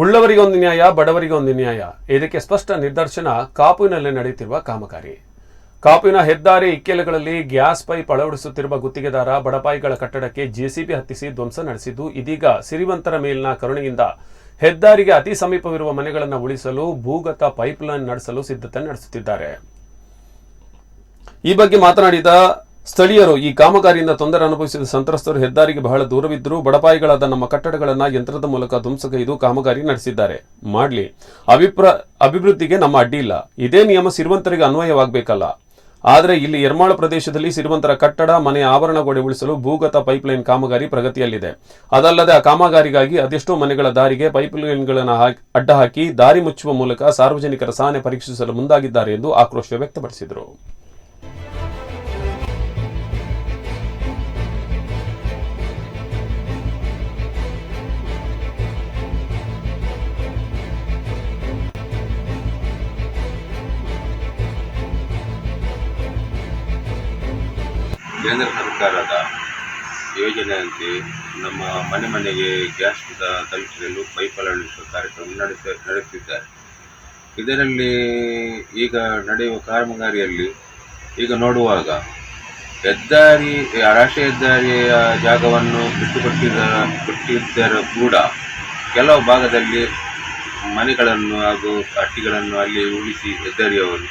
ಉಳ್ಳವರಿಗೊಂದು ನ್ಯಾಯ, ಬಡವರಿಗೊಂದು ನ್ಯಾಯ. ಇದಕ್ಕೆ ಸ್ಪಷ್ಟ ನಿದರ್ಶನ ಕಾಪುವಿನಲ್ಲಿ ನಡೆಯುತ್ತಿರುವ ಕಾಮಗಾರಿ. ಕಾಪುವಿನ ಹೆದ್ದಾರಿ ಇಕ್ಕೆಲಗಳಲ್ಲಿ ಗ್ಯಾಸ್ ಪೈಪ್ ಅಳವಡಿಸುತ್ತಿರುವ ಗುತ್ತಿಗೆದಾರ ಬಡಪಾಯಿಗಳ ಕಟ್ಟಡಕ್ಕೆ ಜೆಸಿಬಿ ಹತ್ತಿಸಿ ಧ್ವಂಸ ನಡೆಸಿದ್ದು, ಇದೀಗ ಸಿರಿವಂತರ ಮೇಲಿನ ಕರುಣೆಯಿಂದ ಹೆದ್ದಾರಿಗೆ ಅತಿ ಸಮೀಪವಿರುವ ಮನೆಗಳನ್ನು ಉಳಿಸಲು ಭೂಗತ ಪೈಪ್ಲೈನ್ ನಡೆಸಲು ಸಿದ್ಧತೆ ನಡೆಸುತ್ತಿದ್ದಾರೆ. ಈ ಬಗ್ಗೆ ಮಾತನಾಡಿದ ಸ್ಥಳೀಯರು, ಈ ಕಾಮಗಾರಿಯಿಂದ ತೊಂದರೆ ಅನುಭವಿಸಿದ ಸಂತ್ರಸ್ತರು ಹೆದ್ದಾರಿಗೆ ಬಹಳ ದೂರವಿದ್ದರೂ ಬಡಪಾಯಿಗಳಾದ ನಮ್ಮ ಕಟ್ಟಡಗಳನ್ನು ಯಂತ್ರದ ಮೂಲಕ ಧ್ವಂಸಗೈದು ಕಾಮಗಾರಿ ನಡೆಸಿದ್ದಾರೆ. ಮಾಡಲಿ, ಅಭಿವೃದ್ಧಿಗೆ ನಮ್ಮ ಅಡ್ಡಿ ಇಲ್ಲ. ಇದೇ ನಿಯಮ ಸಿರಿವಂತರಿಗೆ ಅನ್ವಯವಾಗಬೇಕಲ್ಲ. ಆದರೆ ಇಲ್ಲಿ ಎರ್ಮಾಳು ಪ್ರದೇಶದಲ್ಲಿ ಸಿರಿವಂತರ ಕಟ್ಟಡ, ಮನೆ ಆವರಣಗೋಡೆ ಉಳಿಸಲು ಭೂಗತ ಪೈಪ್ಲೈನ್ ಕಾಮಗಾರಿ ಪ್ರಗತಿಯಲ್ಲಿದೆ. ಅದಲ್ಲದೆ ಆ ಕಾಮಗಾರಿಗಾಗಿ ಅದೆಷ್ಟೋ ಮನೆಗಳ ದಾರಿಗೆ ಪೈಪ್ಲೈನ್ಗಳನ್ನು ಅಡ್ಡ ಹಾಕಿ ದಾರಿ ಮುಚ್ಚುವ ಮೂಲಕ ಸಾರ್ವಜನಿಕರ ಸಹನೆ ಪರೀಕ್ಷಿಸಲು ಮುಂದಾಗಿದ್ದಾರೆ ಎಂದು ಆಕ್ರೋಶ ವ್ಯಕ್ತಪಡಿಸಿದರು. ಕೇಂದ್ರ ಸರ್ಕಾರದ ಯೋಜನೆಯಂತೆ ನಮ್ಮ ಮನೆ ಮನೆಗೆ ಗ್ಯಾಸ್ ತಲುಪಿಸಲು ಪೈಪ್ ಅಳವಡಿಸುವ ಕಾರ್ಯಕ್ರಮ ನಡೆಸುತ್ತಿದ್ದಾರೆ. ಇದರಲ್ಲಿ ಈಗ ನಡೆಯುವ ಕಾಮಗಾರಿಯಲ್ಲಿ ಈಗ ನೋಡುವಾಗ ರಾಷ್ಟ್ರೀಯ ಹೆದ್ದಾರಿಯ ಜಾಗವನ್ನು ಬಿಟ್ಟುಕೊಟ್ಟಿದ್ದರೂ ಕೂಡ ಕೆಲವು ಭಾಗದಲ್ಲಿ ಮನೆಗಳನ್ನು ಹಾಗೂ ಹಟ್ಟಿಗಳನ್ನು ಅಲ್ಲಿ ಉಳಿಸಿ ಹೆದ್ದಾರಿಯವರು